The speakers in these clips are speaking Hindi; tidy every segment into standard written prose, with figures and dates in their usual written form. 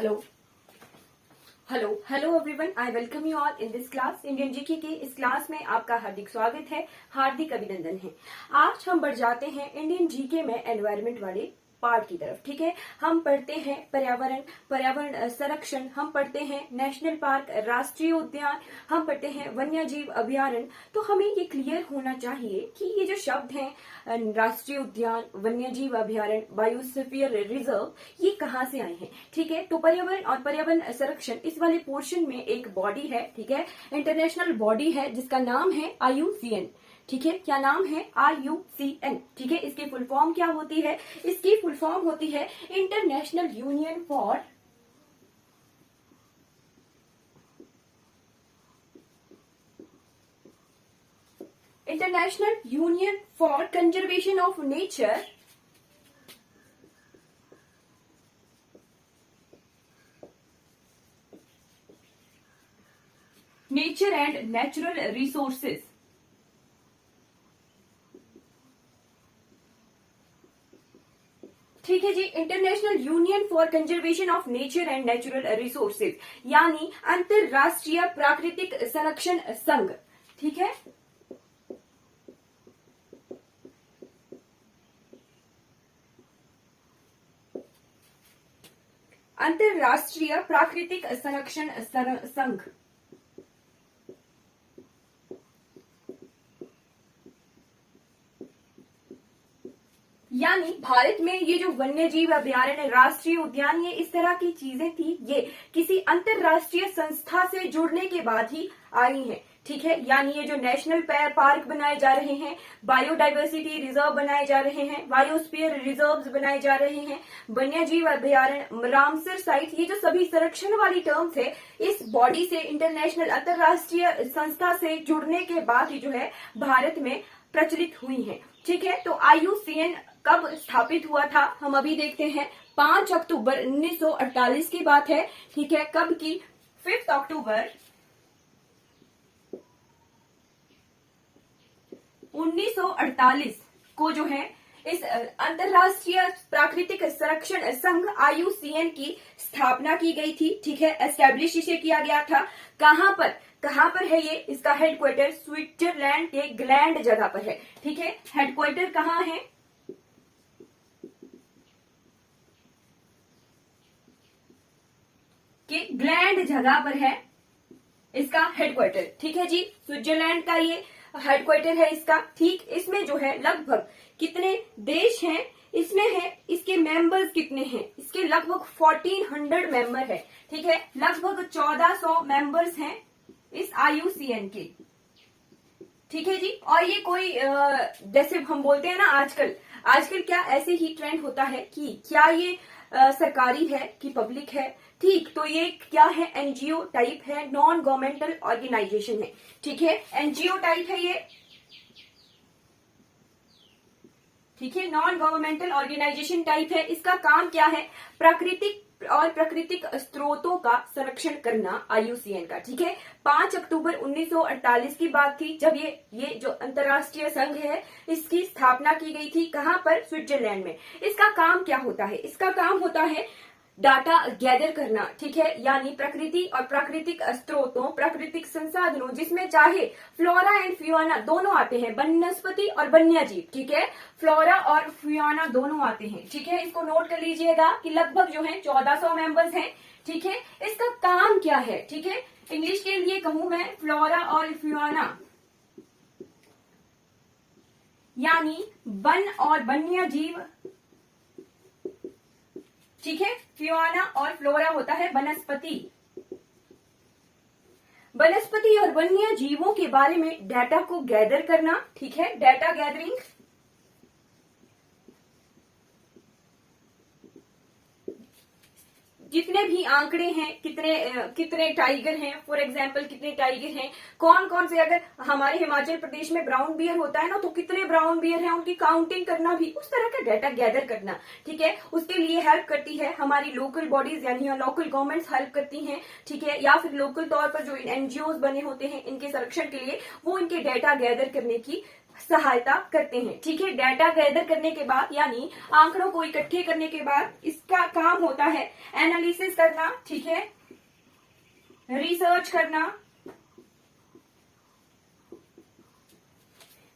Hello hello everyone, I welcome you all in this class. Indian GK के इस क्लास में आपका हार्दिक स्वागत है, हार्दिक अभिनंदन है। आज हम बढ़ जाते हैं इंडियन जीके में एनवायरनमेंट वाले पार्ट की तरफ। ठीक है, हम पढ़ते हैं पर्यावरण संरक्षण, हम पढ़ते हैं नेशनल पार्क, राष्ट्रीय उद्यान, हम पढ़ते हैं वन्य जीव अभयारण्य। तो हमें ये क्लियर होना चाहिए कि ये जो शब्द हैं राष्ट्रीय उद्यान, वन्य जीव अभयारण्य, बायोस्फीयर रिजर्व, ये कहाँ से आए हैं। ठीक है, तो पर्यावरण और पर्यावरण संरक्षण इस वाले पोर्शन में एक बॉडी है, ठीक है, इंटरनेशनल बॉडी है जिसका नाम है IUCN। ठीक है, क्या नाम है? IUCN। ठीक है, इसकी फुल फॉर्म क्या होती है? इसकी फुल फॉर्म होती है international union for conservation of nature and natural resources. ठीक है जी, international union for conservation of nature and natural resources, यानी अंतरराष्ट्रीय प्राकृतिक संरक्षण संघ। ठीक है, अंतरराष्ट्रीय प्राकृतिक संरक्षण संघ। यानी भारत में ये जो वन्य जीव अभयारण्य, राष्ट्रीय उद्यान, ये इस तरह की चीजें थी, ये किसी अंतरराष्ट्रीय संस्था से जुड़ने के बाद ही आई हैं। ठीक है, यानी ये जो नेशनल पार्क बनाए जा रहे हैं, बायोडाइवर्सिटी रिजर्व बनाए जा रहे हैं, बायोस्फीयर रिजर्व्स बनाए जा रहे हैं, वन्य जीव अभयारण्य, रामसर साइट, ये जो सभी संरक्षण वाली टर्म्स है, इस बॉडी से, इंटरनेशनल अंतरराष्ट्रीय संस्था से जुड़ने के बाद ही जो है भारत में प्रचलित हुई है। ठीक है, तो IUCN कब स्थापित हुआ था हम अभी देखते हैं। 5 अक्टूबर 1948 की बात है। ठीक है, कब की? 5 अक्टूबर 1948 को जो है इस अंतरराष्ट्रीय प्राकृतिक संरक्षण संघ IUCN की स्थापना की गई थी। ठीक है, एस्टेब्लिश इसे किया गया था। कहां पर है ये? इसका हेडक्वार्टर स्विट्जरलैंड के ग्लैंड जगह पर है। ठीक है, हेडक्वार्टर कहां है? कि ग्लैंड जगह पर है इसका हेडक्वार्टर। ठीक है जी, स्विट्जरलैंड का ये हेडक्वार्टर है इसका। ठीक, इसमें जो है लगभग कितने देश हैं इसमें है, इसके मेंबर्स कितने हैं? इसके लगभग 1400 मेंबर है। ठीक है, लगभग 1400 मेंबर्स हैं इस IUCN के। ठीक है जी, और ये कोई जैसे हम बोलते हैं ना आजकल क्या ऐसे ही ट्रेंड होता है कि क्या ये सरकारी है कि पब्लिक है। ठीक, तो ये क्या है? NGO टाइप है, नॉन गवर्नमेंटल ऑर्गेनाइजेशन है। ठीक है, NGO टाइप है ये। ठीक है, नॉन गवर्नमेंटल ऑर्गेनाइजेशन टाइप है। इसका काम क्या है? प्राकृतिक स्रोतों का संरक्षण करना IUCN का। ठीक है, 5 अक्टूबर 1948 की बात थी जब ये जो अंतरराष्ट्रीय संघ है इसकी स्थापना की गई थी। कहां पर? स्विट्जरलैंड में। इसका काम क्या होता है? इसका काम होता है डाटा गैदर करना। ठीक है, यानी प्रकृति और प्राकृतिक स्रोतों, प्राकृतिक संसाधनों, जिसमें चाहे फ्लोरा एंड फ्योना दोनों आते हैं, वनस्पति और वन्य जीव। ठीक है, फ्लोरा और फ्योना दोनों आते हैं। ठीक है, इसको नोट कर लीजिएगा कि लगभग जो है 1400 मेंबर्स हैं। ठीक है, इसका काम क्या है? ठीक है, इंग्लिश के लिए कहूं मैं फ्लोरा और फ्योना, यानी वन और वन्य जीव। ठीक है, फ्योना और फ्लोरा होता है वनस्पति और वन्य जीवों के बारे में डाटा को गैदर करना। ठीक है, डाटा गैदरिंग। जितने भी आंकड़े हैं, कितने टाइगर हैं, फॉर एग्जांपल कितने टाइगर हैं, कौन कौन से, अगर हमारे हिमाचल प्रदेश में ब्राउन बियर होता है ना, तो कितने ब्राउन बियर हैं उनकी काउंटिंग करना भी, उस तरह का डाटा गैदर करना। ठीक है, उसके लिए हेल्प करती है हमारी लोकल बॉडीज, यानी लोकल गवर्नमेंट्स हेल्प करती हैं। ठीक है, या फिर लोकल तौर पर जो NGOs बने होते हैं इनके संरक्षण के लिए, वो इनके डाटा गैदर करने की सहायता करते हैं। ठीक है, डाटा गैदर करने के बाद यानी आंकड़ों को इकट्ठे करने के बाद इसका काम होता है एनालिसिस करना, ठीक है, रिसर्च करना,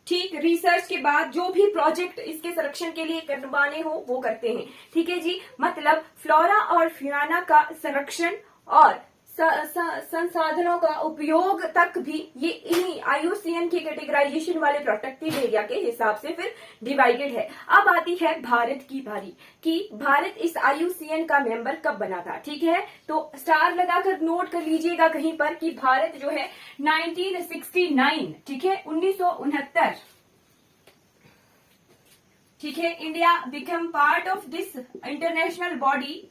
ठीक, रिसर्च के बाद जो भी प्रोजेक्ट इसके संरक्षण के लिए करवाने हो वो करते हैं। ठीक है जी, मतलब फ्लोरा और फ्यूना का संरक्षण और संसाधनों का उपयोग तक भी ये इन्हीं IUCN के कैटेगराइजेशन वाले प्रोटेक्टेड एरिया के हिसाब से फिर डिवाइडेड है। अब आती है भारत की बारी कि भारत इस IUCN का मेंबर कब बना था। ठीक है, तो स्टार लगाकर नोट कर लीजिएगा कहीं पर कि भारत जो है 1969, ठीक है, 1969, ठीक है, India become part of this international body.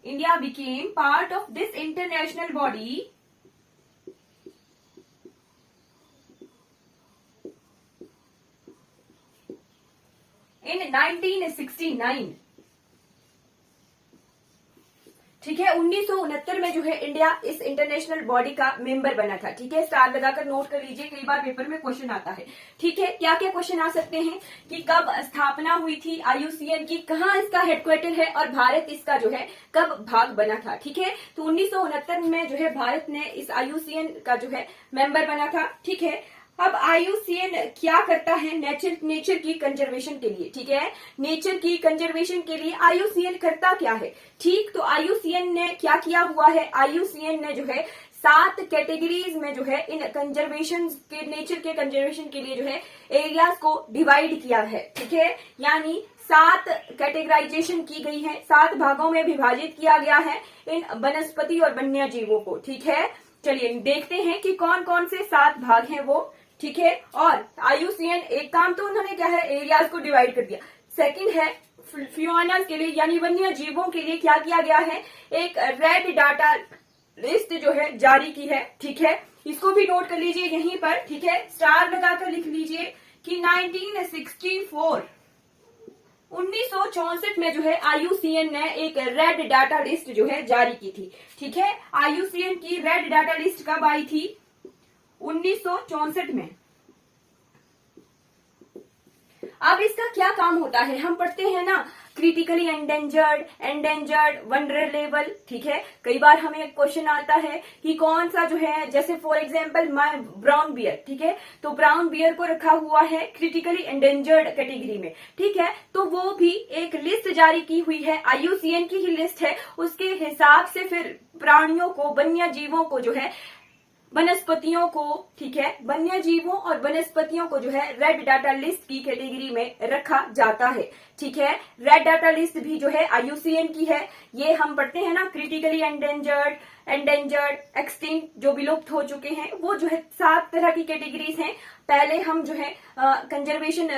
India became part of this international body in 1969। ठीक है, 1969 में जो है इंडिया इस इंटरनेशनल बॉडी का मेंबर बना था। ठीक है, स्टार लगाकर नोट कर लीजिए, कई बार पेपर में क्वेश्चन आता है। ठीक है, क्या क्या क्वेश्चन आ सकते हैं कि कब स्थापना हुई थी IUCN की, कहाँ इसका हेडक्वार्टर है और भारत इसका जो है कब भाग बना था। ठीक है, तो 1969 में जो है भारत ने इस IUCN का जो है मेंबर बना था। ठीक है, अब IUCN क्या करता है नेचर की कंजर्वेशन के लिए। ठीक है, नेचर की कंजर्वेशन के लिए IUCN करता क्या है। ठीक, तो IUCN ने क्या किया हुआ है, IUCN ने जो है 7 कैटेगरीज में जो है इन कंजर्वेशन के, नेचर के कंजर्वेशन के लिए जो है एरियाज को डिवाइड किया है। ठीक है, यानी 7 कैटेगराइजेशन की गई है, 7 भागों में विभाजित किया गया है इन वनस्पति और वन्य जीवों को। ठीक है, चलिए देखते हैं कि कौन कौन से 7 भाग हैं वो। ठीक है, और IUCN एक काम तो उन्होंने क्या है एरियाज को डिवाइड कर दिया। सेकंड है फ्यूनास के लिए यानी वन्य जीवों के लिए क्या किया गया है, एक रेड डाटा लिस्ट जो है जारी की है। ठीक है, इसको भी नोट कर लीजिए यहीं पर। ठीक है, स्टार लगाकर लिख लीजिए कि 1964 में जो है IUCN ने एक रेड डाटा लिस्ट जो है जारी की थी। ठीक है, IUCN की रेड डाटा लिस्ट कब आई थी, 1964 में। अब इसका क्या काम होता है, हम पढ़ते हैं ना क्रिटिकली एंडेंजर्ड, वनरेबल। ठीक है, कई बार हमें क्वेश्चन आता है कि कौन सा जो है, जैसे फॉर एग्जांपल ब्राउन बियर। ठीक है, तो ब्राउन बियर को रखा हुआ है क्रिटिकली एंडेंजर्ड कैटेगरी में। ठीक है, तो वो भी एक लिस्ट जारी की हुई है, IUCN की ही लिस्ट है, उसके हिसाब से फिर प्राणियों को, वन्य जीवों को जो है, वनस्पतियों को, ठीक है, वन्य जीवों और वनस्पतियों को जो है रेड डाटा लिस्ट की कैटेगरी में रखा जाता है। ठीक है, रेड डाटा लिस्ट भी जो है IUCN की है। ये हम पढ़ते हैं ना क्रिटिकली एंडेंजर्ड, एक्सटिंक्ट, जो विलुप्त हो चुके हैं, वो जो है 7 तरह की कैटेगरीज हैं। पहले हम जो है कंजर्वेशन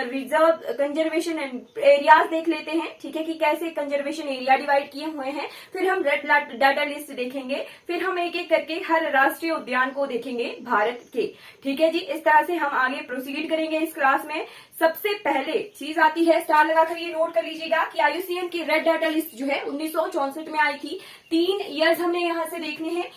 एरियाज देख लेते हैं। ठीक है, कि कैसे कंजर्वेशन एरिया डिवाइड किए हुए हैं, फिर हम रेड डाटा लिस्ट देखेंगे, फिर हम एक एक करके हर राष्ट्रीय उद्यान को देखेंगे भारत के। ठीक है जी, इस तरह से हम आगे प्रोसीड करेंगे इस क्लास में। सबसे पहले चीज आती है, स्टार लगाकर ये नोट कर लीजिएगा कि IUCN की रेड डाटा लिस्ट जो है 1964 में आई थी। 3 ईयर्स हमने यहां से देखने हैं।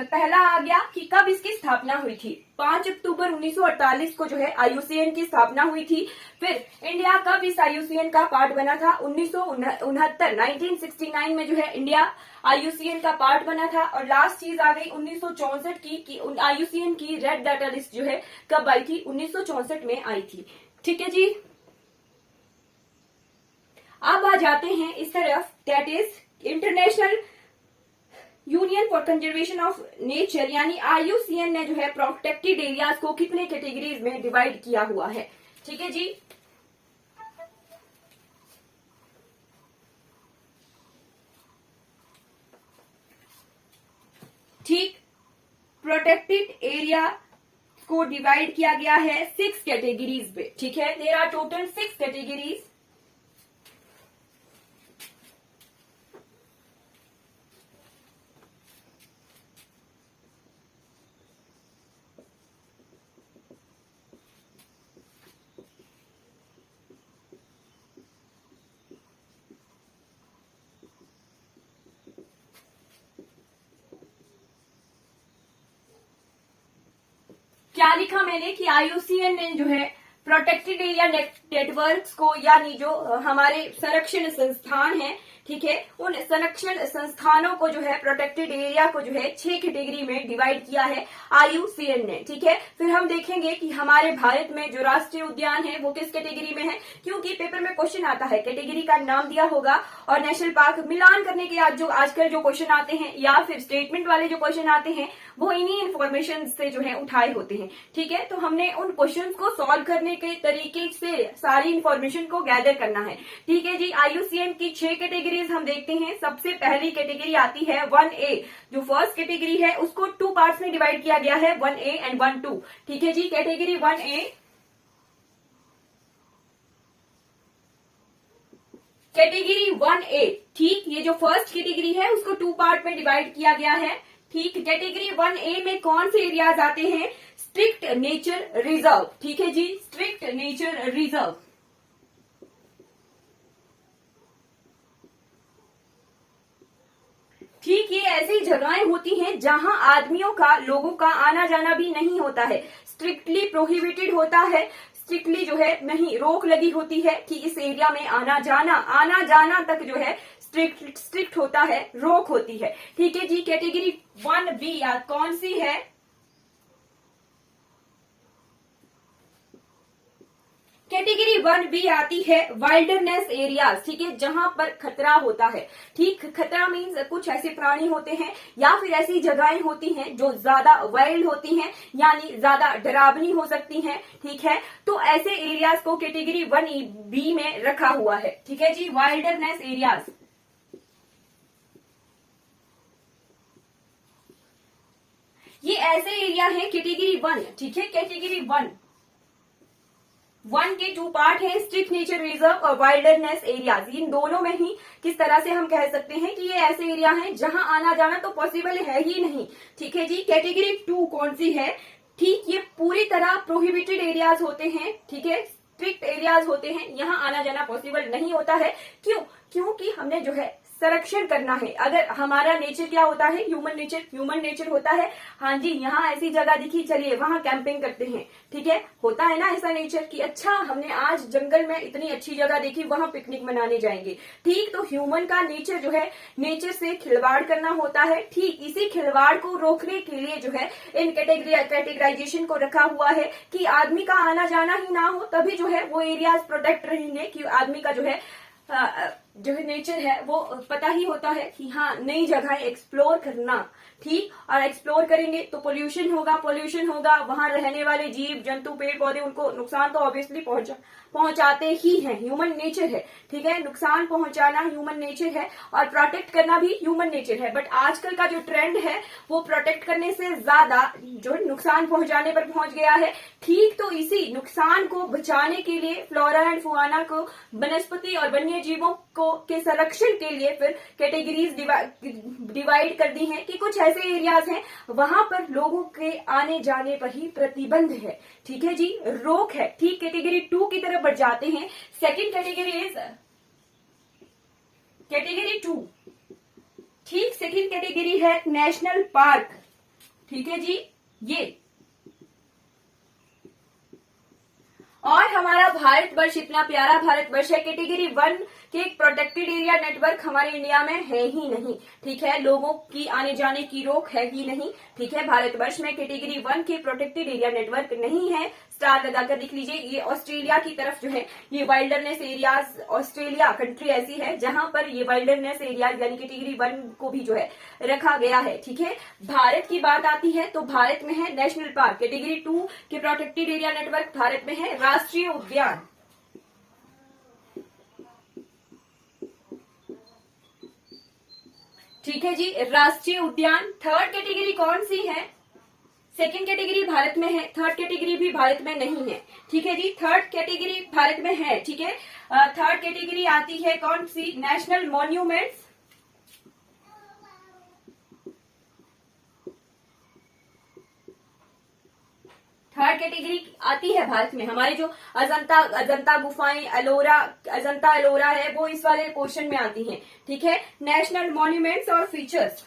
पहला आ गया कि कब इसकी स्थापना हुई थी, 5 अक्टूबर 1948 को जो है IUCN की स्थापना हुई थी। फिर इंडिया कब इस IUCN का पार्ट बना था, 1969 में जो है इंडिया IUCN का पार्ट बना था। और लास्ट चीज आ गई 1964 की कि IUCN की रेड डाटा लिस्ट जो है कब आई थी, 1964 में आई थी। ठीक है जी, अब आ जाते हैं इस तरफ, that is international union for conservation of nature, यानी IUCN ने जो है प्रोटेक्टेड एरियाज को कितने कैटेगरीज में डिवाइड किया हुआ है। ठीक है जी, ठीक, प्रोटेक्टेड एरिया को डिवाइड किया गया है 6 कैटेगरीज में। ठीक है, देयर आर टोटल 6 कैटेगरीज। क्या लिखा मैंने कि IUCN ने जो है प्रोटेक्टेड एरिया नेटवर्क्स को, यानी जो हमारे संरक्षण संस्थान हैं, ठीक है, उन संरक्षण संस्थानों को जो है प्रोटेक्टेड एरिया को जो है 6 कैटेगरी में डिवाइड किया है IUCN ने, ठीक है। फिर हम देखेंगे कि हमारे भारत में जो राष्ट्रीय उद्यान है वो किस कैटेगरी में है, क्योंकि पेपर में क्वेश्चन आता है, कैटेगरी का नाम दिया होगा और नेशनल पार्क मिलान करने के बाद जो आजकल जो क्वेश्चन आते हैं या फिर स्टेटमेंट वाले जो क्वेश्चन आते हैं वो इन्हीं इन्फॉर्मेशन से जो है उठाए होते हैं, ठीक है। तो हमने उन क्वेश्चन को सॉल्व करने के तरीके से सारी इन्फॉर्मेशन को गैदर करना है, ठीक है जी। IUCN की 6 कैटेगरीज हम देखते हैं। सबसे पहली कैटेगरी आती है 1A, जो फर्स्ट कैटेगरी है उसको 2 पार्ट्स में डिवाइड किया गया है, 1A एंड 1-2, ठीक है जी। कैटेगरी 1A, कैटेगरी 1A, ठीक, ये जो फर्स्ट कैटेगरी है उसको 2 पार्ट में डिवाइड किया गया है, ठीक। कैटेगरी 1A में कौन से एरियाज आते हैं, स्ट्रिक्ट नेचर रिजर्व, ठीक है जी, स्ट्रिक्ट नेचर रिजर्व। ठीक, ये ऐसी जगहें होती हैं जहां आदमियों का, लोगों का आना जाना भी नहीं होता है, स्ट्रिक्टली प्रोहिबिटेड होता है, स्ट्रिक्टली जो है नहीं रोक लगी होती है कि इस एरिया में आना जाना तक जो है स्ट्रिक्ट होता है, रोक होती है, ठीक है जी। कैटेगरी 1B या कौन सी है, कैटेगरी 1B आती है वाइल्डरनेस एरियाज, ठीक है, जहां पर खतरा होता है, ठीक। खतरा मीन्स कुछ ऐसे प्राणी होते हैं या फिर ऐसी जगहें होती हैं जो ज्यादा वाइल्ड होती हैं, यानी ज्यादा डरावनी हो सकती हैं, ठीक है। तो ऐसे एरियाज को कैटेगरी 1B में रखा हुआ है, ठीक है जी, वाइल्डरनेस एरियाज। ये ऐसे एरिया है कैटेगरी 1, ठीक है, कैटेगरी 1 के 2 पार्ट है, स्ट्रिक्ट नेचर रिजर्व और वाइल्डरनेस एरियाज। इन दोनों में ही किस तरह से हम कह सकते हैं कि ये ऐसे एरिया हैं जहां आना जाना तो पॉसिबल है ही नहीं, ठीक है जी। कैटेगरी 2 कौन सी है, ठीक, ये पूरी तरह प्रोहिबिटेड एरियाज होते हैं, ठीक है, स्ट्रिक्ट एरियाज होते हैं, यहाँ आना जाना पॉसिबल नहीं होता है। क्योंकि हमने जो है संरक्षण करना है। अगर हमारा नेचर क्या होता है, ह्यूमन नेचर होता है, हाँ जी, यहाँ ऐसी जगह दिखी, चलिए वहां कैंपिंग करते हैं, ठीक है, होता है ना ऐसा नेचर कि अच्छा हमने आज जंगल में इतनी अच्छी जगह देखी, वहां पिकनिक मनाने जाएंगे, ठीक। तो ह्यूमन का नेचर जो है नेचर से खिलवाड़ करना होता है, ठीक। इसी खिलवाड़ को रोकने के लिए जो है इन कैटेगराइजेशन को रखा हुआ है कि आदमी का आना जाना ही ना हो, तभी जो है वो एरियाज प्रोटेक्ट रहेंगे कि आदमी का जो है नेचर है वो पता ही होता है कि हाँ नई जगह एक्सप्लोर करना, ठीक। और एक्सप्लोर करेंगे तो पोल्यूशन होगा, वहां रहने वाले जीव जंतु पेड़ पौधे उनको नुकसान तो ऑब्वियसली पहुंचाते ही हैं, ह्यूमन नेचर है, ठीक है। नुकसान पहुंचाना ह्यूमन नेचर है और प्रोटेक्ट करना भी ह्यूमन नेचर है। बट आजकल का जो ट्रेंड है वो प्रोटेक्ट करने से ज्यादा जो नुकसान पहुंचाने पर पहुंच गया है, ठीक। तो इसी नुकसान को बचाने के लिए फ्लोरा एंड फौना को, वनस्पति और वन्य जीवों को के संरक्षण के लिए फिर कैटेगरीज डिवाइड कर दी हैं कि कुछ ऐसे एरियाज हैं वहां पर लोगों के आने जाने पर ही प्रतिबंध है, ठीक है जी, रोक है, ठीक। कैटेगरी 2 की तरफ बढ़ जाते हैं। सेकंड कैटेगरी इज कैटेगरी 2, ठीक। सेकंड कैटेगरी है नेशनल पार्क, ठीक है जी, ये और हमारा भारतवर्ष इतना प्यारा भारतवर्ष है, कैटेगरी 1 के प्रोटेक्टेड एरिया नेटवर्क हमारे इंडिया में है ही नहीं, ठीक है, लोगों की आने जाने की रोक है ही नहीं, ठीक है। भारतवर्ष में कैटेगरी 1 के प्रोटेक्टेड एरिया नेटवर्क नहीं है, स्टार लगाकर लिख लीजिए। ये ऑस्ट्रेलिया की तरफ जो है ये वाइल्डरनेस एरियाज, ऑस्ट्रेलिया कंट्री ऐसी है जहां पर ये वाइल्डरनेस एरियाज यानी कैटेगरी 1 को भी जो है रखा गया है, ठीक है। भारत की बात आती है तो भारत में है नेशनल पार्क, कैटेगरी 2 के प्रोटेक्टेड एरिया नेटवर्क भारत में है राष्ट्रीय उद्यान, ठीक है जी, राष्ट्रीय उद्यान। थर्ड कैटेगरी कौन सी है, सेकंड कैटेगरी भारत में है, थर्ड कैटेगरी भी भारत में नहीं है, ठीक है जी, थर्ड कैटेगरी भारत में है, ठीक है। थर्ड कैटेगरी आती है कौन सी, नेशनल मॉन्यूमेंट्स, थर्ड कैटेगरी आती है भारत में। हमारे जो अजंता गुफाएं, अजंता एलोरा है वो इस वाले क्वेश्चन में आती हैं, ठीक है। नेशनल मॉन्यूमेंट्स और फीचर्स,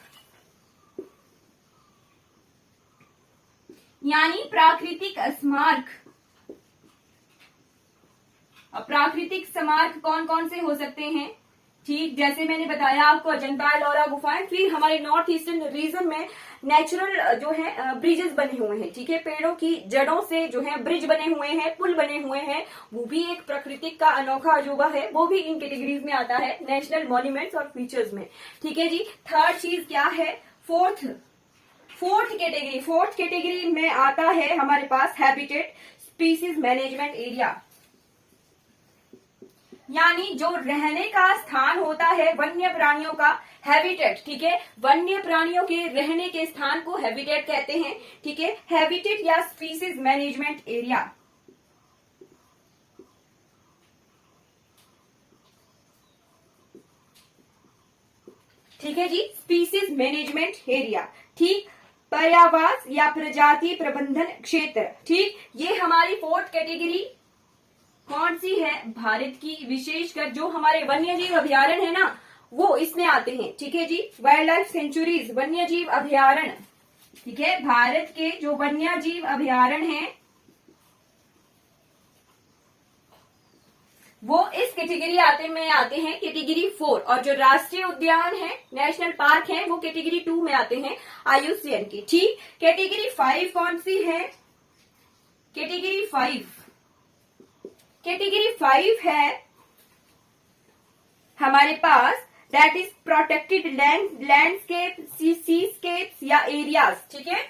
यानी प्राकृतिक स्मारक। अब प्राकृतिक स्मारक कौन कौन से हो सकते हैं? ठीक, जैसे मैंने बताया आपको अजंता एलोरा गुफाएं। फिर हमारे नॉर्थ ईस्टर्न रीजन में नेचुरल जो है ब्रिजेस बने हुए हैं, ठीक है, पेड़ों की जड़ों से जो है ब्रिज बने हुए हैं, पुल बने हुए हैं, वो भी एक प्रकृतिक का अनोखा अजूबा है, वो भी इन कैटेगरीज में आता है, नेशनल मॉन्यूमेंट्स और फीचर्स में। ठीक है जी। थर्ड चीज क्या है? फोर्थ कैटेगरी में आता है हमारे पास हैबिटेट स्पीसीज मैनेजमेंट एरिया, यानी जो रहने का स्थान होता है वन्य प्राणियों का, हैबिटेट। ठीक है, वन्य प्राणियों के रहने के स्थान को हैबिटेट कहते हैं। ठीक है, हैबिटेट या स्पीसीज मैनेजमेंट एरिया। ठीक है जी, स्पीसीज मैनेजमेंट एरिया। ठीक, पर्यावास या प्रजाति प्रबंधन क्षेत्र। ठीक, ये हमारी फोर्थ कैटेगरी कौन सी है? भारत की, विशेषकर जो हमारे वन्यजीव अभयारण्य है ना, वो इसमें आते हैं। ठीक है जी, वाइल्ड लाइफ सेंचुरीज, वन्यजीव अभयारण्य। ठीक है, भारत के जो वन्यजीव अभयारण्य हैं वो इस कैटेगरी में आते हैं, कैटेगरी 4। और जो राष्ट्रीय उद्यान है, नेशनल पार्क है, वो कैटेगरी 2 में आते हैं IUCN की। ठीक, कैटेगरी 5 कौन सी है? कैटेगरी 5 है हमारे पास, that is protected landscape, Seascapes या एरियाज। ठीक है,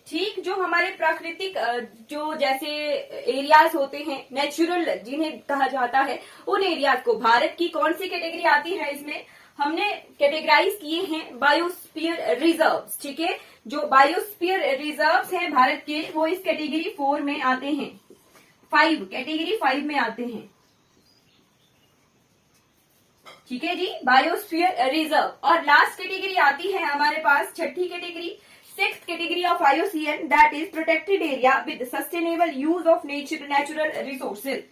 ठीक, जो हमारे प्राकृतिक जो जैसे एरियाज होते हैं, नेचुरल जिन्हें कहा जाता है, उन एरियाज को भारत की कौन सी कैटेगरी आती है? इसमें हमने कैटेगराइज किए हैं बायोस्फीयर रिजर्व्स। ठीक है, जो बायोस्फीयर रिजर्व्स हैं भारत के, वो इस कैटेगरी 4 में आते हैं, कैटेगरी 5 में आते हैं। ठीक है जी, बायोस्फीयर रिजर्व। और लास्ट कैटेगरी आती है हमारे पास, छठी category, 6th category of IUCN, that is protected area with sustainable use of natural resources।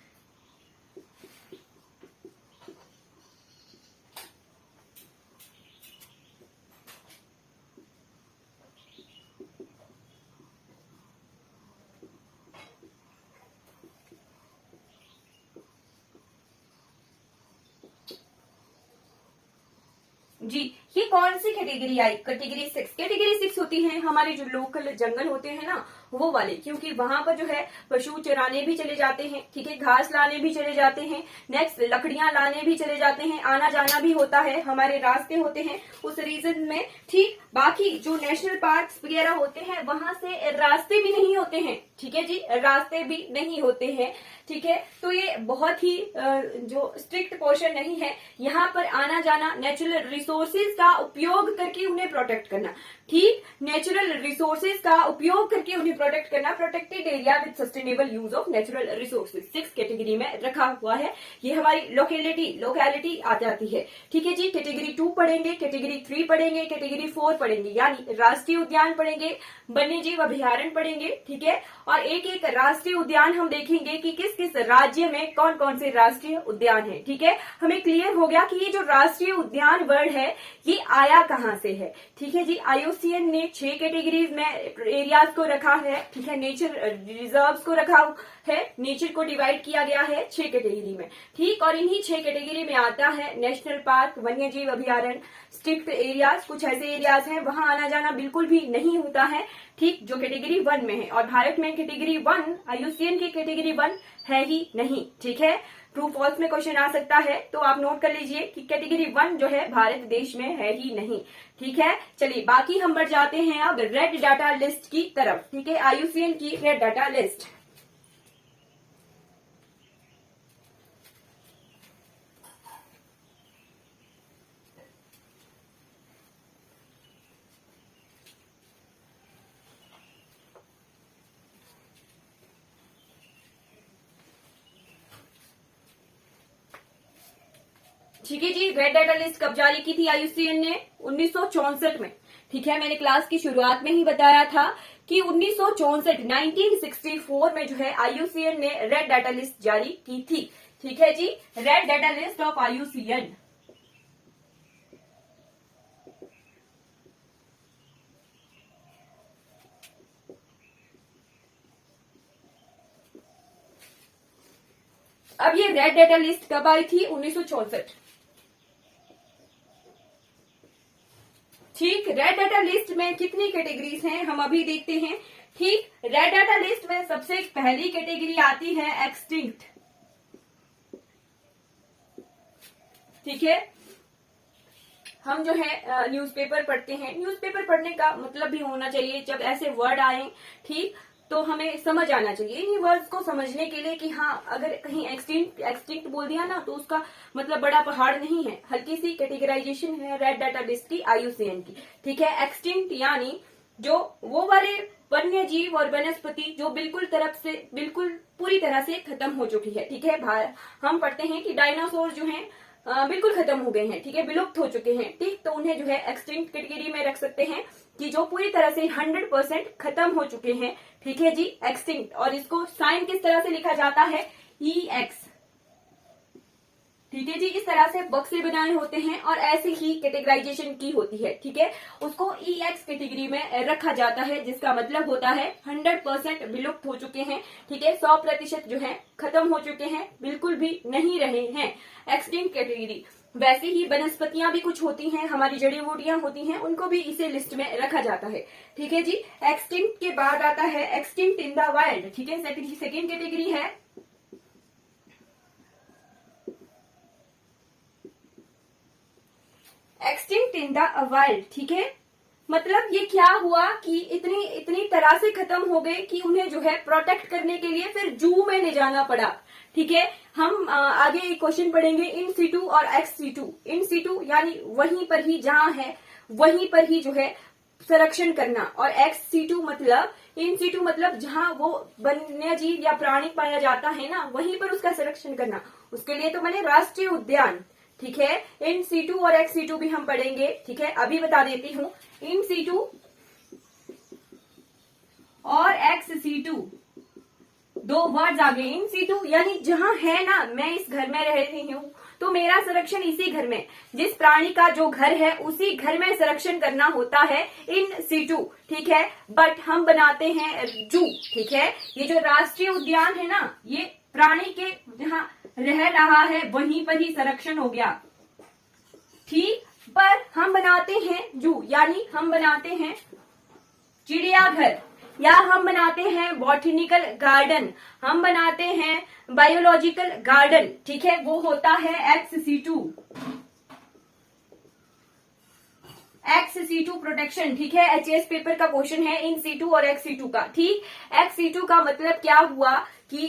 जी, ये कौन सी कैटेगरी आई? कैटेगरी 6। कैटेगरी 6 होती है हमारे जो लोकल जंगल होते हैं ना, वो वाले, क्योंकि वहां पर जो है पशु चराने भी चले जाते हैं। ठीक है, घास लाने भी चले जाते हैं, नेक्स्ट लकड़ियां लाने भी चले जाते हैं, आना जाना भी होता है, हमारे रास्ते होते हैं उस रीजन में। ठीक, बाकी जो नेशनल पार्क वगैरह होते हैं वहां से रास्ते भी नहीं होते हैं। ठीक है जी, रास्ते भी नहीं होते हैं। ठीक है, तो ये बहुत ही जो स्ट्रिक्ट पोर्शन नहीं है, यहाँ पर आना जाना, नेचुरल रिसोर्सेज का उपयोग करके उन्हें प्रोटेक्ट करना। ठीक, नेचुरल रिसोर्सेज का उपयोग करके उन्हें प्रोटेक्ट करना, protected area with sustainable use of natural resources 6 category में रखा हुआ है। ये हमारी लोकेलिटी आ जाती है। ठीक है जी, कैटेगरी 2 पढ़ेंगे, कैटेगरी 3 पढ़ेंगे, कैटेगरी 4 पढ़ेंगे, यानी राष्ट्रीय उद्यान पढ़ेंगे, वन्यजीव अभयारण्य पढ़ेंगे। ठीक है, और एक एक राष्ट्रीय उद्यान हम देखेंगे कि किस किस राज्य में कौन कौन से राष्ट्रीय उद्यान है। ठीक है, हमें क्लियर हो गया कि ये जो राष्ट्रीय उद्यान वर्ड है ये आया कहां से है। ठीक है जी, IUCN ने 6 कैटेगरीज में एरियाज को रखा है। ठीक है, नेचर रिजर्व्स को रखा है, नेचर को डिवाइड किया गया है 6 कैटेगरी में। ठीक, और इन्हीं 6 कैटेगरी में आता है नेशनल पार्क, वन्यजीव अभयारण्य, स्ट्रिक्ट एरियाज, कुछ ऐसे एरियाज हैं वहां आना जाना बिल्कुल भी नहीं होता है। ठीक, जो कैटेगरी 1 में है, और भारत में कैटेगरी 1 IUCN की कैटेगरी 1 है ही नहीं। ठीक है, ट्रू फॉल्स में क्वेश्चन आ सकता है, तो आप नोट कर लीजिए कि कैटेगरी 1 जो है भारत देश में है ही नहीं। ठीक है, चलिए बाकी हम बढ़ जाते हैं अब रेड डाटा लिस्ट की तरफ। ठीक है, IUCN की रेड डाटा लिस्ट। ठीक है जी, रेड डाटा लिस्ट कब जारी की थी IUCN ने? 1964 में। ठीक है, मैंने क्लास की शुरुआत में ही बताया था कि 1964 में जो है IUCN ने रेड डाटा लिस्ट जारी की थी। ठीक है जी, red data list of IUCN। अब ये रेड डाटा लिस्ट कब आई थी? 1964। ठीक, रेड डाटा लिस्ट में कितनी कैटेगरीज हैं हम अभी देखते हैं। ठीक, रेड डाटा लिस्ट में सबसे पहली कैटेगरी आती है एक्सटिंक्ट। ठीक है, हम जो है न्यूज़पेपर पढ़ते हैं, न्यूज़पेपर पढ़ने का मतलब भी होना चाहिए, जब ऐसे वर्ड आए ठीक तो हमें समझ आना चाहिए इन वर्ड्स को समझने के लिए कि हाँ, अगर कहीं एक्सटिंक्ट बोल दिया ना तो उसका मतलब बड़ा पहाड़ नहीं है, हल्की सी कैटेगराइजेशन है रेड डाटा लिस्ट की IUCN की। ठीक है, एक्सटिंक्ट यानी जो वो वाले वन्य जीव और वनस्पति जो बिल्कुल पूरी तरह से खत्म हो चुकी है। ठीक है, हम पढ़ते हैं कि डायनासोर जो हैं बिल्कुल खत्म हो गए हैं, ठीक है, विलुप्त हो चुके हैं। ठीक, तो उन्हें जो है एक्सटिंक्ट कैटेगरी में रख सकते हैं कि जो पूरी तरह से 100% खत्म हो चुके हैं। ठीक है जी, एक्सटिंक्ट। और इसको साइन किस तरह से लिखा जाता है? EX। ठीक है जी, इस तरह से बक्से बनाए होते हैं और ऐसी ही कैटेगराइजेशन की होती है। ठीक है, उसको EX कैटेगरी में रखा जाता है, जिसका मतलब होता है 100% विलुप्त हो चुके हैं। ठीक है, 100% जो है खत्म हो चुके हैं, बिल्कुल भी नहीं रहे हैं, एक्सटिंक्ट कैटेगरी। वैसे ही वनस्पतियां भी कुछ होती हैं, हमारी जड़ी बूटियां होती हैं, उनको भी इसे लिस्ट में रखा जाता है। ठीक है जी, एक्सटिंक्ट के बाद आता है एक्सटिंक्ट इन द वाइल्ड। ठीक है, सेकेंड कैटेगरी है एक्सटिंक्ट इन द वाइल्ड। ठीक है, मतलब ये क्या हुआ कि इतनी तरह से खत्म हो गए कि उन्हें जो है प्रोटेक्ट करने के लिए फिर जू में ले जाना पड़ा। ठीक है, हम आगे एक क्वेश्चन पढ़ेंगे इन सीटू और एक्स सीटू। इन सीटू यानी वहीं पर ही जहां है वहीं पर ही जो है संरक्षण करना, और एक्स सीटू मतलब इन सीटू मतलब जहां वो वन्य जीव या प्राणी पाया जाता है ना, वहीं पर उसका संरक्षण करना। उसके लिए तो मैंने राष्ट्रीय उद्यान। ठीक है, इन सीटू और एक्स सीटू भी हम पढ़ेंगे। ठीक है, अभी बता देती हूँ, इन सीटू और एक्स सीटू दो वर्ड्स आ गए। इन सीटू यानी जहां है ना, मैं इस घर में रह रही हूँ तो मेरा संरक्षण इसी घर में, जिस प्राणी का जो घर है उसी घर में संरक्षण करना होता है इन सीटू। ठीक है, बट हम बनाते हैं जू। ठीक है, ये जो राष्ट्रीय उद्यान है ना, ये प्राणी के जहां रह रहा है वहीं पर ही संरक्षण हो गया। ठीक, पर हम बनाते हैं जू यानी हम बनाते हैं चिड़ियाघर, या हम बनाते हैं बॉटनिकल गार्डन, हम बनाते हैं बायोलॉजिकल गार्डन। ठीक है, वो होता है ex situ, ex situ protection. ठीक है, HS पेपर का क्वेश्चन है इन सीटू और एक्स सीटू का। ठीक, एक्स सीटू का मतलब क्या हुआ कि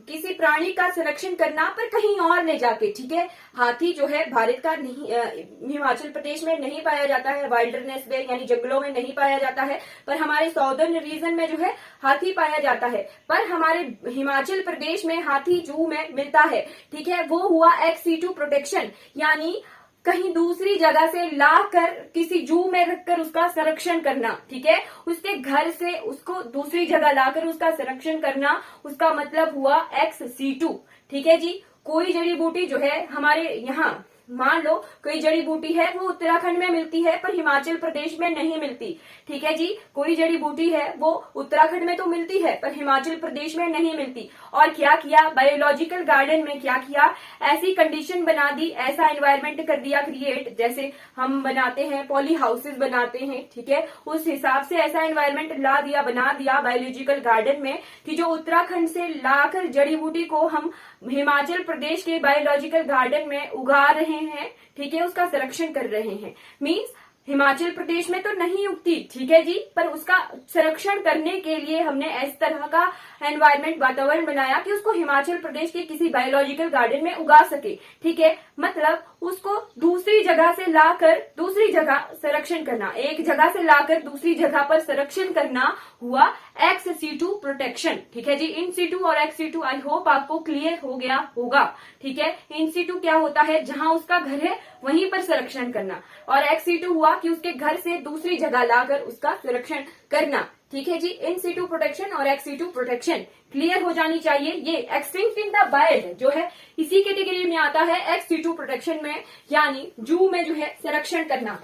किसी प्राणी का संरक्षण करना पर कहीं और ले जाके। ठीक है, हाथी जो है भारत का नहीं, हिमाचल प्रदेश में नहीं पाया जाता है, वाइल्डरनेस में यानी जंगलों में नहीं पाया जाता है, पर हमारे साउदर्न रीजन में जो है हाथी पाया जाता है, पर हमारे हिमाचल प्रदेश में हाथी जू में मिलता है। ठीक है, वो हुआ एक्स सीटू प्रोटेक्शन, यानी कहीं दूसरी जगह से लाकर किसी जू में रखकर उसका संरक्षण करना। ठीक है, उसके घर से उसको दूसरी जगह लाकर उसका संरक्षण करना, उसका मतलब हुआ एक्स सीटू। ठीक है जी, कोई जड़ी बूटी जो है हमारे यहाँ, मान लो कोई जड़ी बूटी है वो उत्तराखंड में मिलती है पर हिमाचल प्रदेश में नहीं मिलती। ठीक है जी, कोई जड़ी बूटी है वो उत्तराखंड में तो मिलती है पर हिमाचल प्रदेश में नहीं मिलती। और क्या किया बायोलॉजिकल गार्डन में, क्या किया, ऐसी कंडीशन बना दी, ऐसा एनवायरनमेंट कर दिया क्रिएट, जैसे हम बनाते हैं पॉली हाउसेज बनाते हैं। ठीक है, उस हिसाब से ऐसा एनवायरनमेंट बना दिया बायोलॉजिकल गार्डन में कि जो उत्तराखंड से लाकर जड़ी बूटी को हम हिमाचल प्रदेश के बायोलॉजिकल गार्डन में उगा रहे हैं। ठीक है, उसका संरक्षण कर रहे हैं। मींस हिमाचल प्रदेश में तो नहीं उगती, ठीक है जी, पर उसका संरक्षण करने के लिए हमने इस तरह का एनवायरनमेंट, वातावरण बनाया कि उसको हिमाचल प्रदेश के किसी बायोलॉजिकल गार्डन में उगा सके। ठीक है, मतलब उसको दूसरी जगह से लाकर दूसरी जगह संरक्षण करना, एक जगह से लाकर दूसरी जगह पर संरक्षण करना हुआ एक्स सीटू प्रोटेक्शन। ठीक है जी, इन सीटू और एक्स सीटू आई होप आपको क्लियर हो गया होगा। ठीक है, इन सीटू क्या होता है, जहां उसका घर है वहीं पर संरक्षण करना, और एक्स सीटू हुआ कि उसके घर से दूसरी जगह लाकर उसका संरक्षण करना। ठीक है जी, इन सीटू प्रोटेक्शन और एक्स सीटू प्रोटेक्शन क्लियर हो जानी चाहिए। ये एक्सटिंक्ट इन द वाइल्ड जो है इसी कैटेगरी में आता है, एक्स सीटू प्रोटेक्शन में, यानी जू में जो है संरक्षण करना।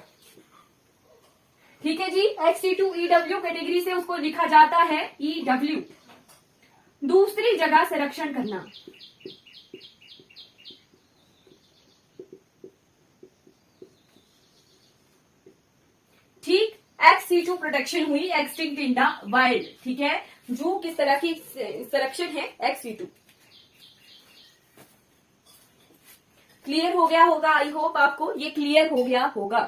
ठीक है जी, एक्स सीटू ईडब्ल्यू कैटेगरी से उसको लिखा जाता है ईडब्ल्यू, दूसरी जगह संरक्षण करना। ठीक, एक्स सीटू प्रोटेक्शन हुई एक्सटिंक्ट इन द वाइल्ड। ठीक है, जू किस तरह की संरक्षण है, एक्स सीटू। क्लियर हो गया होगा, आई होप आपको ये क्लियर हो गया होगा।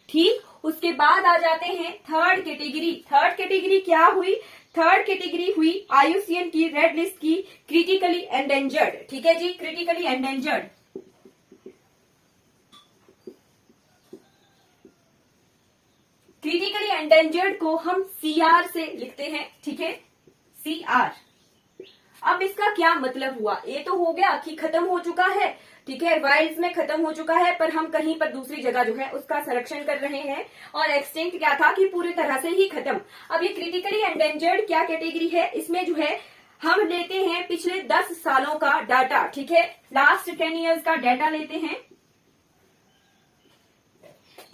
ठीक, उसके बाद आ जाते हैं थर्ड कैटेगरी। थर्ड कैटेगरी क्या हुई, थर्ड कैटेगरी हुई IUCN की रेड लिस्ट की क्रिटिकली एंडेंजर्ड। ठीक है जी, क्रिटिकली एंडेंजर्ड। क्रिटिकली एंडेंजर्ड को हम CR से लिखते हैं। ठीक है, CR। अब इसका क्या मतलब हुआ, ये तो हो गया कि खत्म हो चुका है, ठीक है, वाइल्ड्स में खत्म हो चुका है, पर हम कहीं पर दूसरी जगह जो है उसका संरक्षण कर रहे हैं। और एक्सटिंक्ट क्या था कि पूरी तरह से ही खत्म। अब ये क्रिटिकली एंडेंजर्ड क्या कैटेगरी है, इसमें जो है हम लेते हैं पिछले 10 सालों का डाटा। ठीक है, लास्ट 10 ईयर्स का डाटा लेते हैं।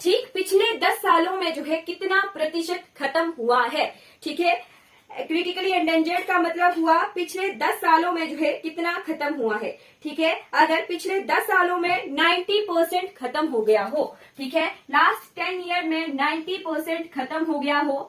ठीक, पिछले 10 सालों में जो है कितना प्रतिशत खत्म हुआ है। ठीक है, क्रिटिकली एंडेंजर्ड का मतलब हुआ पिछले 10 सालों में जो है कितना खत्म हुआ है। ठीक है, अगर पिछले 10 सालों में 90% खत्म हो गया हो, ठीक है, लास्ट 10 ईयर में 90% खत्म हो गया हो,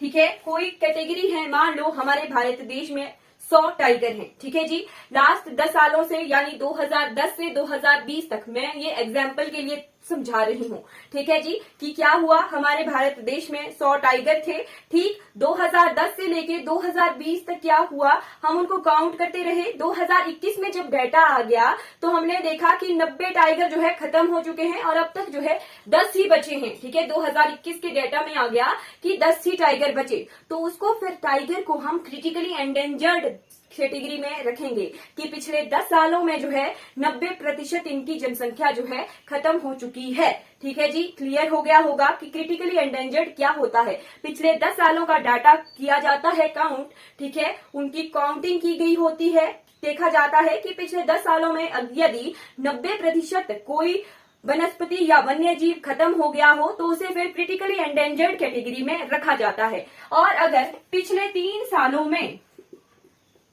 ठीक है, कोई कैटेगरी है, मान लो हमारे भारत देश में 100 टाइगर हैं। ठीक है जी, लास्ट 10 सालों से यानी 2010 से 2020 तक, मैं ये एग्जाम्पल के लिए समझा रही हूँ। ठीक है जी, कि क्या हुआ, हमारे भारत देश में 100 टाइगर थे। ठीक, 2010 से लेके 2020 तक क्या हुआ, हम उनको काउंट करते रहे। 2021 में जब डाटा आ गया तो हमने देखा कि 90 टाइगर जो है खत्म हो चुके हैं और अब तक जो है 10 ही बचे हैं। ठीक है, 2021 के डाटा में आ गया कि 10 ही टाइगर बचे, तो उसको फिर टाइगर को हम क्रिटिकली एंडेंजर्ड कैटेगरी में रखेंगे कि पिछले 10 सालों में जो है 90% इनकी जनसंख्या जो है खत्म हो चुकी है। ठीक है जी, क्लियर हो गया होगा कि क्रिटिकली एंडेंजर्ड क्या होता है। पिछले 10 सालों का डाटा किया जाता है काउंट, ठीक है, उनकी काउंटिंग की गई होती है। देखा जाता है कि पिछले 10 सालों में यदि 90% कोई वनस्पति या वन्य जीव खत्म हो गया हो तो उसे फिर क्रिटिकली एंडेंजर्ड कैटेगरी में रखा जाता है। और अगर पिछले 3 सालों में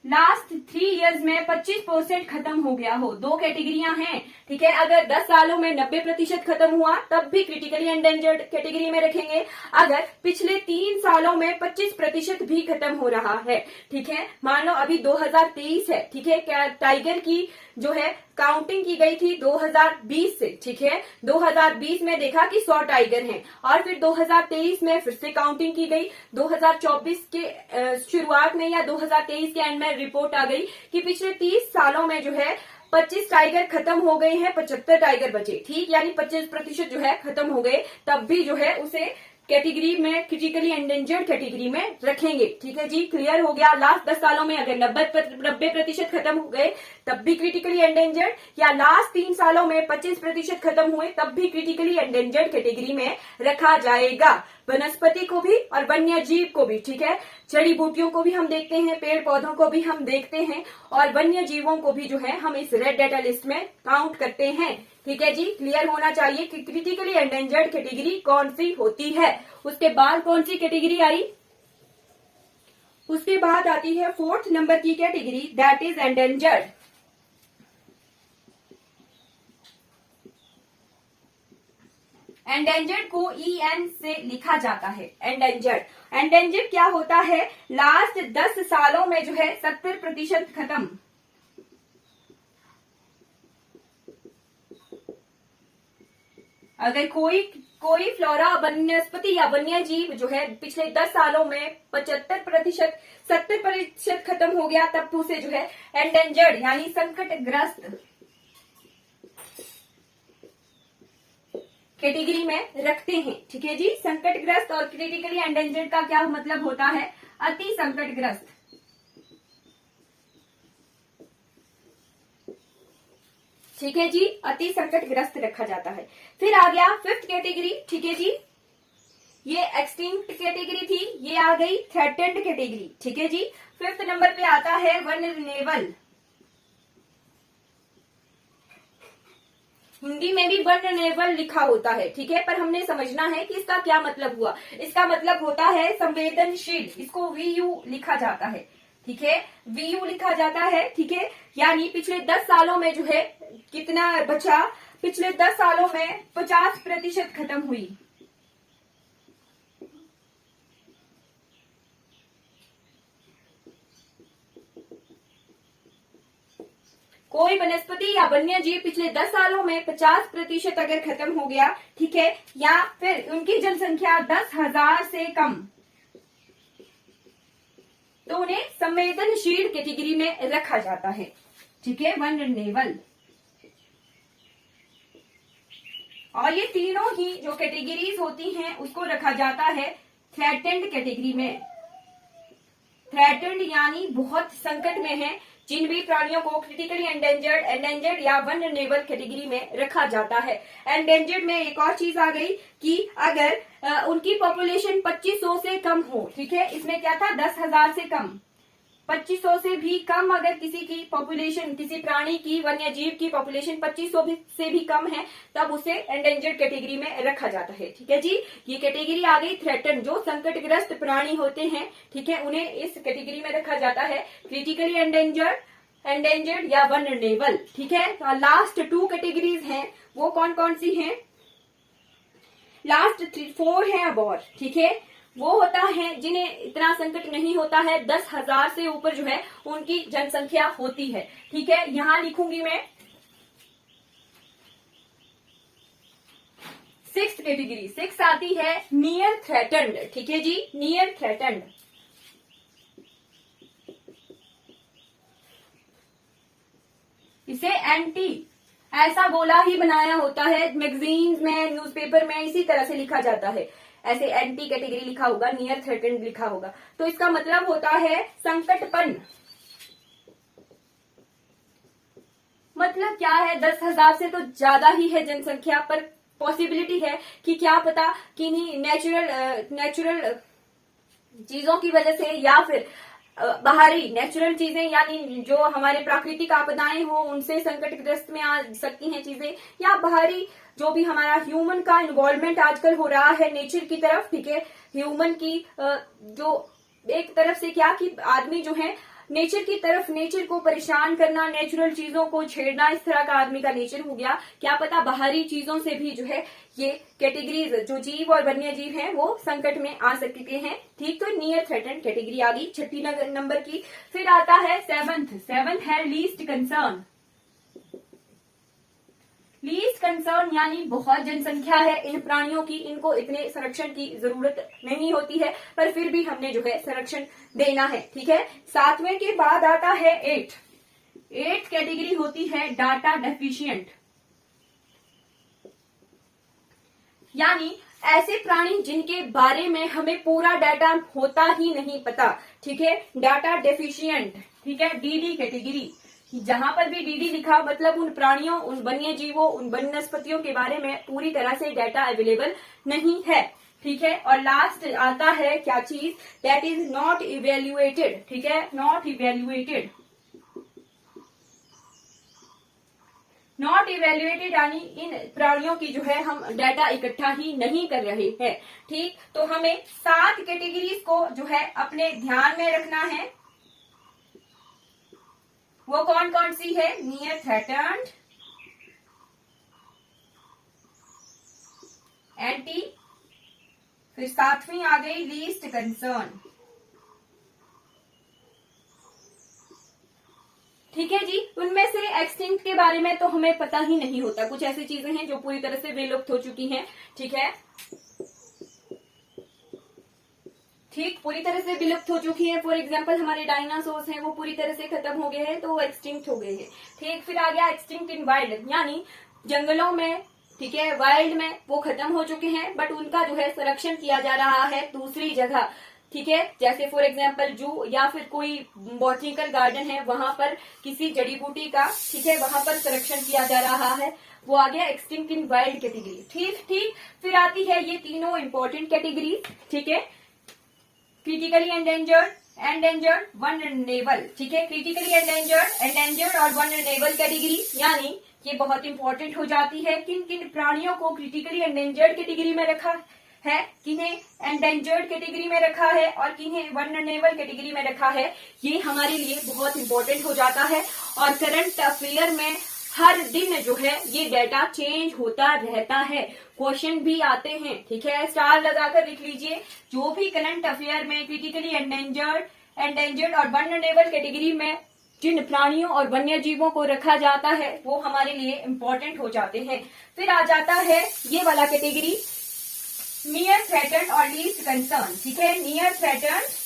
लास्ट 3 इयर्स में 25% खत्म हो गया हो, 2 कैटेगरियां हैं। ठीक है, अगर 10 सालों में 90% खत्म हुआ तब भी क्रिटिकली एंडेंजर्ड कैटेगरी में रखेंगे। अगर पिछले 3 सालों में 25% भी खत्म हो रहा है, ठीक है, मान लो अभी 2023 है, ठीक है, क्या टाइगर की जो है काउंटिंग की गई थी 2020 से। ठीक है, 2020 में देखा कि 100 टाइगर हैं और फिर 2023 में फिर से काउंटिंग की गई। 2024 के शुरुआत में या 2023 के एंड में रिपोर्ट आ गई कि पिछले 30 सालों में जो है 25 टाइगर खत्म हो गए हैं, 75 टाइगर बचे। ठीक, यानी 25% जो है खत्म हो गए, तब भी जो है उसे कैटेगरी में क्रिटिकली एंडेंजर्ड कैटेगरी में रखेंगे। ठीक है जी, क्लियर हो गया। लास्ट 10 सालों में अगर 90% खत्म हो गए तब भी क्रिटिकली एंडेंजर्ड, या लास्ट 3 सालों में 25% खत्म हुए तब भी क्रिटिकली एंडेंजर्ड कैटेगरी में रखा जाएगा। वनस्पति को भी और वन्य जीव को भी, ठीक है, जड़ी बूटियों को भी हम देखते हैं, पेड़ पौधों को भी हम देखते हैं और वन्य जीवों को भी जो है हम इस रेड डाटा लिस्ट में काउंट करते हैं। ठीक है जी, क्लियर होना चाहिए कि क्रिटिकली एंडेंजर्ड कैटेगरी कौन सी होती है। उसके बाद कौन सी कैटेगरी आई, उसके बाद आती है 4th नंबर की category, that is endangered. Endangered को EN से लिखा जाता है। एंडेंजर्ड, एंडेंजर्ड क्या होता है, लास्ट 10 सालों में जो है 70% खत्म। अगर कोई फ्लोरा वनस्पति या वन्य जीव जो है पिछले 10 सालों में 75% 70% खत्म हो गया तब उसे जो है एंडेंजर्ड यानी संकटग्रस्त कैटेगरी में रखते हैं। ठीक है जी, संकटग्रस्त और क्रिटिकली एंडेंजर्ड का क्या मतलब होता है, अति संकटग्रस्त। ठीक है जी, अति संकटग्रस्त रखा जाता है। फिर आ गया 5th कैटेगरी। ठीक है जी, ये एक्सटिंक्ट कैटेगरी थी, ये आ गई थ्रेटेंड कैटेगरी। ठीक है जी। 5th नंबर पे आता है वनरेबल। हिंदी में भी वनरेबल लिखा होता है, ठीक है, पर हमने समझना है कि इसका क्या मतलब हुआ। इसका मतलब होता है संवेदनशील, इसको वीयू लिखा जाता है। ठीक है, वीयू लिखा जाता है। ठीक है, यानी पिछले 10 सालों में जो है कितना बचा, पिछले 10 सालों में 50% खत्म हुई। कोई वनस्पति या वन्य जीव पिछले 10 सालों में 50% अगर खत्म हो गया, ठीक है, या फिर उनकी जनसंख्या 10,000 से कम, तो उन्हें संवेदनशील कैटेगरी में रखा जाता है। ठीक है, वनरेबल। और ये तीनों ही जो कैटेगरीज होती हैं उसको रखा जाता है थ्रेटेंड कैटेगरी में। थ्रेटेंड यानी बहुत संकट में है, जिन भी प्राणियों को क्रिटिकली एंडेंजर्ड या वनरेबल कैटेगरी में रखा जाता है। एंडेंजर्ड में एक और चीज आ गई कि अगर उनकी पॉपुलेशन 2500 से कम हो, ठीक है, इसमें क्या था 10,000 से कम, 2500 से भी कम अगर किसी की पॉपुलेशन, किसी प्राणी की, वन्य जीव की पॉपुलेशन 2500 से भी कम है, तब उसे एंडेंजर्ड कैटेगरी में रखा जाता है। ठीक है जी। ये कैटेगरी आ गई थ्रेटन, जो संकटग्रस्त प्राणी होते हैं, ठीक है, उन्हें इस कैटेगरी में रखा जाता है, क्रिटिकली एंडेंजर्ड या वनरेबल। ठीक है, तो लास्ट 2 कैटेगरीज हैं, वो कौन कौन सी हैं? लास्ट 4 है अब और, ठीक है, वो होता है जिन्हें इतना संकट नहीं होता है, 10,000 से ऊपर जो है उनकी जनसंख्या होती है। ठीक है, यहां लिखूंगी मैं 6th कैटेगरी। 6 आती है नियर थ्रेटन्ड। ठीक है जी, नियर थ्रेटन्ड। इसे एंटी ऐसा गोला ही बनाया होता है, मैगजीन्स में, न्यूज़पेपर में इसी तरह से लिखा जाता है, ऐसे एंटी कैटेगरी लिखा होगा, नियर थ्रेटेंड लिखा होगा। तो इसका मतलब होता है संकटपन। मतलब क्या है, 10,000 से तो ज्यादा ही है जनसंख्या, पर पॉसिबिलिटी है कि क्या पता किन्हीं नेचुरल चीजों की वजह से, या फिर बाहरी नेचुरल चीजें, यानी जो हमारे प्राकृतिक आपदाएं हो उनसे संकटग्रस्त में आ सकती हैं चीजें, या बाहरी जो भी हमारा ह्यूमन का इन्वॉल्वमेंट आजकल हो रहा है नेचर की तरफ। ठीक है, ह्यूमन की जो एक तरफ से क्या कि आदमी जो है नेचर की तरफ, नेचर को परेशान करना, नेचुरल चीजों को छेड़ना, इस तरह का आदमी का नेचर हो गया। क्या पता बाहरी चीजों से भी जो है ये कैटेगरीज, जो जीव और वन्य जीव हैं, वो संकट में आ सकते हैं। ठीक, तो नियर थ्रेटेंड कैटेगरी आ गई 6 नंबर की। फिर आता है 7th है लीस्ट कंसर्न। लीस्ट कंसर्न यानी बहुत जनसंख्या है इन प्राणियों की, इनको इतने संरक्षण की जरूरत नहीं होती है, पर फिर भी हमने जो है संरक्षण देना है। ठीक है, 7वें के बाद आता है 8th कैटेगरी होती है डाटा डेफिशिएंट, यानी ऐसे प्राणी जिनके बारे में हमें पूरा डाटा होता ही नहीं पता। ठीक है, डाटा डेफिशिएंट। ठीक है, डीडी कैटेगरी। जहां पर भी डीडी लिखा मतलब उन प्राणियों, उन वन्य जीवों, उन वनस्पतियों के बारे में पूरी तरह से डाटा अवेलेबल नहीं है। ठीक है, और लास्ट आता है क्या चीज, दैट इज नॉट इवेल्युएटेड। ठीक है, नॉट इवेल्युएटेड। नॉट इवेल्युएटेड यानी इन प्राणियों की जो है हम डाटा इकट्ठा ही नहीं कर रहे हैं। ठीक, तो हमें 7 कैटेगरीज को जो है अपने ध्यान में रखना है। वो कौन कौन सी है? नियर थ्रेटन्ड, एंटी, फिर 7वीं आ गई लीस्ट कंसर्न। ठीक है जी, उनमें से एक्सटिंक्ट के बारे में तो हमें पता ही नहीं होता, कुछ ऐसी चीजें हैं जो पूरी तरह से विलुप्त हो चुकी हैं। ठीक है, ठीक, पूरी तरह से विलुप्त हो चुकी है। फॉर एग्जाम्पल हमारे डायनासोर्स हैं, वो पूरी तरह से खत्म हो गए हैं, तो वो एक्सटिंक्ट हो गए हैं। ठीक, फिर आ गया एक्सटिंक्ट इन वाइल्ड, यानी जंगलों में, ठीक है, वाइल्ड में वो खत्म हो चुके हैं, बट उनका जो है संरक्षण किया जा रहा है दूसरी जगह। ठीक है, जैसे फॉर एग्जाम्पल जू या फिर कोई बॉटनिकल गार्डन है, वहां पर किसी जड़ी बूटी का, ठीक है, वहां पर संरक्षण किया जा रहा है, वो आ गया एक्सटिंक्ट इन वाइल्ड कैटेगरी। ठीक, फिर आती है ये तीनों इंपॉर्टेंट कैटेगरी, ठीक है, क्रिटिकली एंडेंजर्ड, वनरेबल, ठीक है, क्रिटिकली एंडेंजर्ड और वनरेबल कैटेगरी, यानी ये बहुत इंपॉर्टेंट हो जाती है। किन किन प्राणियों को क्रिटिकली एंडेंजर्ड कैटेगरी में रखा है, किन्हें एंडेंजर्ड कैटेगरी में रखा है और किन्हें वनरेबल कैटेगरी में रखा है, ये हमारे लिए बहुत इंपॉर्टेंट हो जाता है। और करंट अफेयर में हर दिन जो है ये डेटा चेंज होता रहता है, क्वेश्चन भी आते हैं, ठीक है, स्टार लगाकर लिख लीजिए। जो भी करंट अफेयर में क्रिटिकली एंडेंजर्ड और वनरेबल कैटेगरी में जिन प्राणियों और वन्य जीवों को रखा जाता है वो हमारे लिए इंपॉर्टेंट हो जाते हैं। फिर आ जाता है ये वाला कैटेगरी, नियर थ्रेटन्ड और लीस्ट कंसर्न, ठीक है, नियर थ्रेटन्ड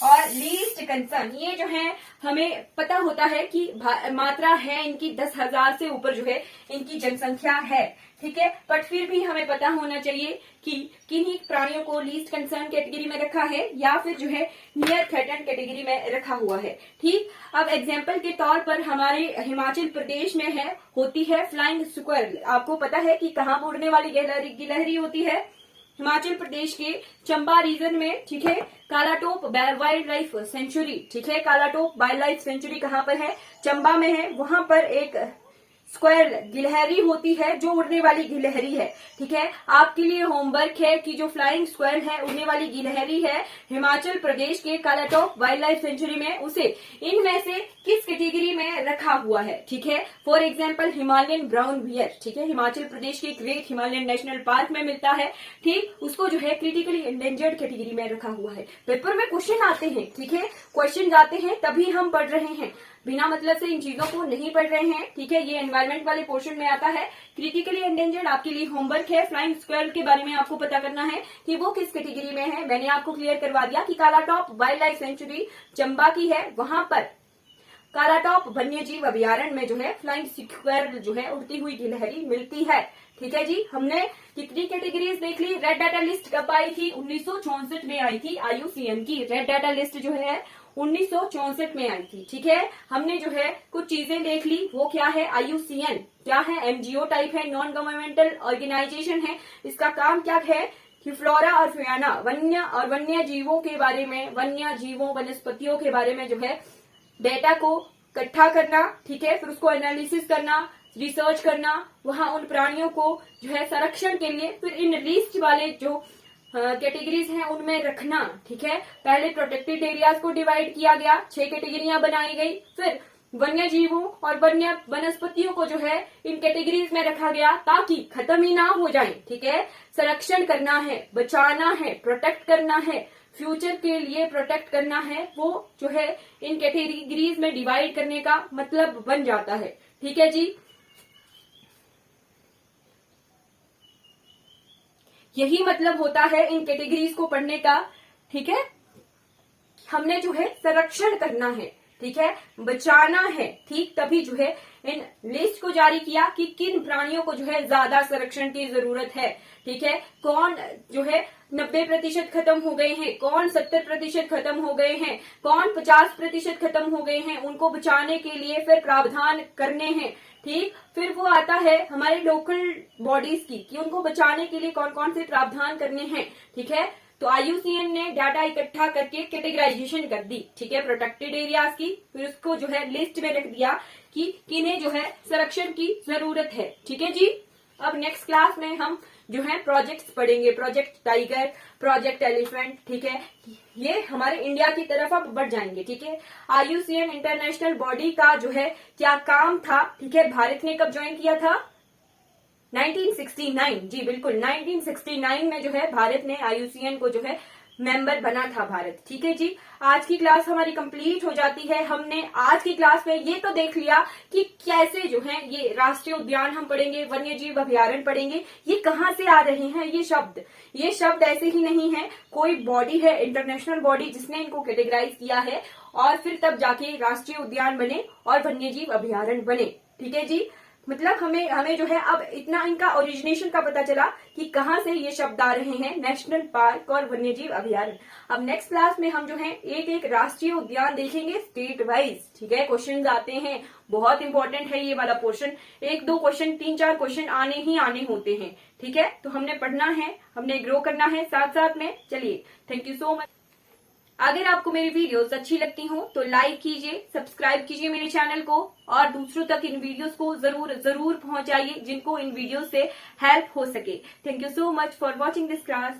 और लीस्ट कंसर्न, ये जो है हमें पता होता है कि मात्रा है इनकी 10,000 से ऊपर जो है इनकी जनसंख्या है, ठीक है, बट फिर भी हमें पता होना चाहिए कि किन्हीं प्राणियों को लीस्ट कंसर्न कैटेगरी में रखा है या फिर जो है नियर थ्रेटन्ड कैटेगरी में रखा हुआ है। ठीक, अब एग्जाम्पल के तौर पर हमारे हिमाचल प्रदेश में है होती है फ्लाइंग स्क्वेरल। आपको पता है कि कहाँ उड़ने वाली गिलहरी होती है, हिमाचल प्रदेश के चंबा रीजन में, ठीक है, कालाटोप वाइल्ड लाइफ सेंचुरी, ठीक है, कालाटोप वाइल्ड लाइफ सेंचुरी कहाँ पर है, चंबा में है, वहां पर एक स्क्वेरल गिलहरी होती है जो उड़ने वाली गिलहरी है, ठीक है। आपके लिए होमवर्क है कि जो फ्लाइंग स्क्वेरल है उड़ने वाली गिलहरी है हिमाचल प्रदेश के कालाटोप वाइल्ड लाइफ सेंचुरी में, उसे इनमें से किस कैटेगरी में रखा हुआ है, ठीक है। For example Himalayan brown bear, ठीक है, हिमाचल प्रदेश के ग्रेट हिमालयन नेशनल पार्क में मिलता है, ठीक, उसको जो है क्रिटिकली एंडेंजर्ड कैटेगरी में रखा हुआ है। पेपर में क्वेश्चन आते हैं, ठीक है, क्वेश्चन आते हैं तभी हम पढ़ रहे हैं, बिना मतलब से इन चीजों को नहीं पढ़ रहे हैं, ठीक है। ये एनवायरमेंट वाले पोर्शन में आता है। क्रिटिकली एंडेंजर्ड आपके लिए होमवर्क है, फ्लाइंग स्क्वेरल के बारे में आपको पता करना है कि वो किस कैटेगरी में है। मैंने आपको क्लियर करवा दिया कि कालाटॉप वाइल्ड लाइफ सेंचुरी चंबा की है, वहां पर कालाटॉप वन्य जीव अभ्यारण्य में जो है फ्लाइंग स्क्वेरल जो है उड़ती हुई गिलहरी मिलती है, ठीक है जी। हमने कितनी कैटेगरीज देख ली। रेड डाटा लिस्ट कब आई थी, 1964 में आई थी, IUCN की रेड डाटा लिस्ट जो है 1964 में आई थी, ठीक है। हमने जो है कुछ चीजें देख ली, वो क्या है, IUCN क्या है, NGO टाइप है, नॉन गवर्नमेंटल ऑर्गेनाइजेशन है। इसका काम क्या है कि फ्लोरा और फयाना वन्य जीवों के बारे में, वन्य जीवों वनस्पतियों के बारे में जो है डेटा को इकट्ठा करना, ठीक है, फिर उसको एनालिसिस करना, रिसर्च करना, वहां उन प्राणियों को जो है संरक्षण के लिए फिर इन लिस्ट वाले जो कैटेगरीज हैं उनमें रखना, ठीक है। पहले प्रोटेक्टेड एरियाज को डिवाइड किया गया, 6 कैटेगरियां बनाई गई, फिर वन्य जीवों और वन्य वनस्पतियों को जो है इन कैटेगरीज में रखा गया ताकि खत्म ही ना हो जाए, ठीक है। संरक्षण करना है, बचाना है, प्रोटेक्ट करना है, फ्यूचर के लिए प्रोटेक्ट करना है, वो जो है इन कैटेगरीज में डिवाइड करने का मतलब बन जाता है, ठीक है जी। यही मतलब होता है इन कैटेगरीज को पढ़ने का, ठीक है। हमने जो है संरक्षण करना है, ठीक है, बचाना है, ठीक, तभी जो है इन लिस्ट को जारी किया कि किन प्राणियों को जो है ज्यादा संरक्षण की जरूरत है, ठीक है। कौन जो है 90% खत्म हो गए हैं, कौन 70% खत्म हो गए हैं, कौन 50% खत्म हो गए हैं, उनको बचाने के लिए फिर प्रावधान करने हैं, ठीक। फिर वो आता है हमारे लोकल बॉडीज की कि उनको बचाने के लिए कौन कौन से प्रावधान करने हैं, ठीक है। तो IUCN ने डाटा इकट्ठा करके कैटेगराइजेशन कर दी, ठीक है, प्रोटेक्टेड एरियाज की, फिर उसको जो है लिस्ट में रख दिया कि किन्हें जो है संरक्षण की जरूरत है, ठीक है जी। अब नेक्स्ट क्लास में हम जो है प्रोजेक्ट्स पढ़ेंगे, प्रोजेक्ट टाइगर, प्रोजेक्ट एलिफेंट, ठीक है, ये हमारे इंडिया की तरफ अब बढ़ जाएंगे, ठीक है। IUCN इंटरनेशनल बॉडी का जो है क्या काम था, ठीक है, भारत ने कब ज्वाइन किया था, 1969, जी बिल्कुल 1969 में जो है भारत ने IUCN को जो है मेंबर बना था भारत, ठीक है जी। आज की क्लास हमारी कंप्लीट हो जाती है। हमने आज की क्लास में ये तो देख लिया कि कैसे जो है ये राष्ट्रीय उद्यान हम पढ़ेंगे, वन्य जीव अभ्यारण्य पढ़ेंगे, ये कहाँ से आ रहे हैं ये शब्द ऐसे ही नहीं है, कोई बॉडी है, इंटरनेशनल बॉडी, जिसने इनको कैटेगराइज किया है और फिर तब जाके राष्ट्रीय उद्यान बने और वन्य जीव अभ्यारण्य बने, ठीक है जी। मतलब हमें जो है अब इतना इनका ओरिजिनेशन का पता चला कि कहाँ से ये शब्द आ रहे हैं, नेशनल पार्क और वन्यजीव अभयारण्य। अब नेक्स्ट क्लास में हम जो है एक एक राष्ट्रीय उद्यान देखेंगे स्टेट वाइज। ठीक है, क्वेश्चंस आते हैं, बहुत इंपॉर्टेंट है ये वाला पोर्शन। 1-2 क्वेश्चन, 3-4 क्वेश्चन आने ही आने होते हैं। ठीक है, तो हमने पढ़ना है, हमने ग्रो करना है साथ साथ में। चलिए, थैंक यू सो मच। अगर आपको मेरी वीडियोस अच्छी लगती हो तो लाइक कीजिए, सब्सक्राइब कीजिए मेरे चैनल को और दूसरों तक इन वीडियोस को जरूर पहुंचाइए जिनको इन वीडियो से हेल्प हो सके। Thank you so much for watching this class.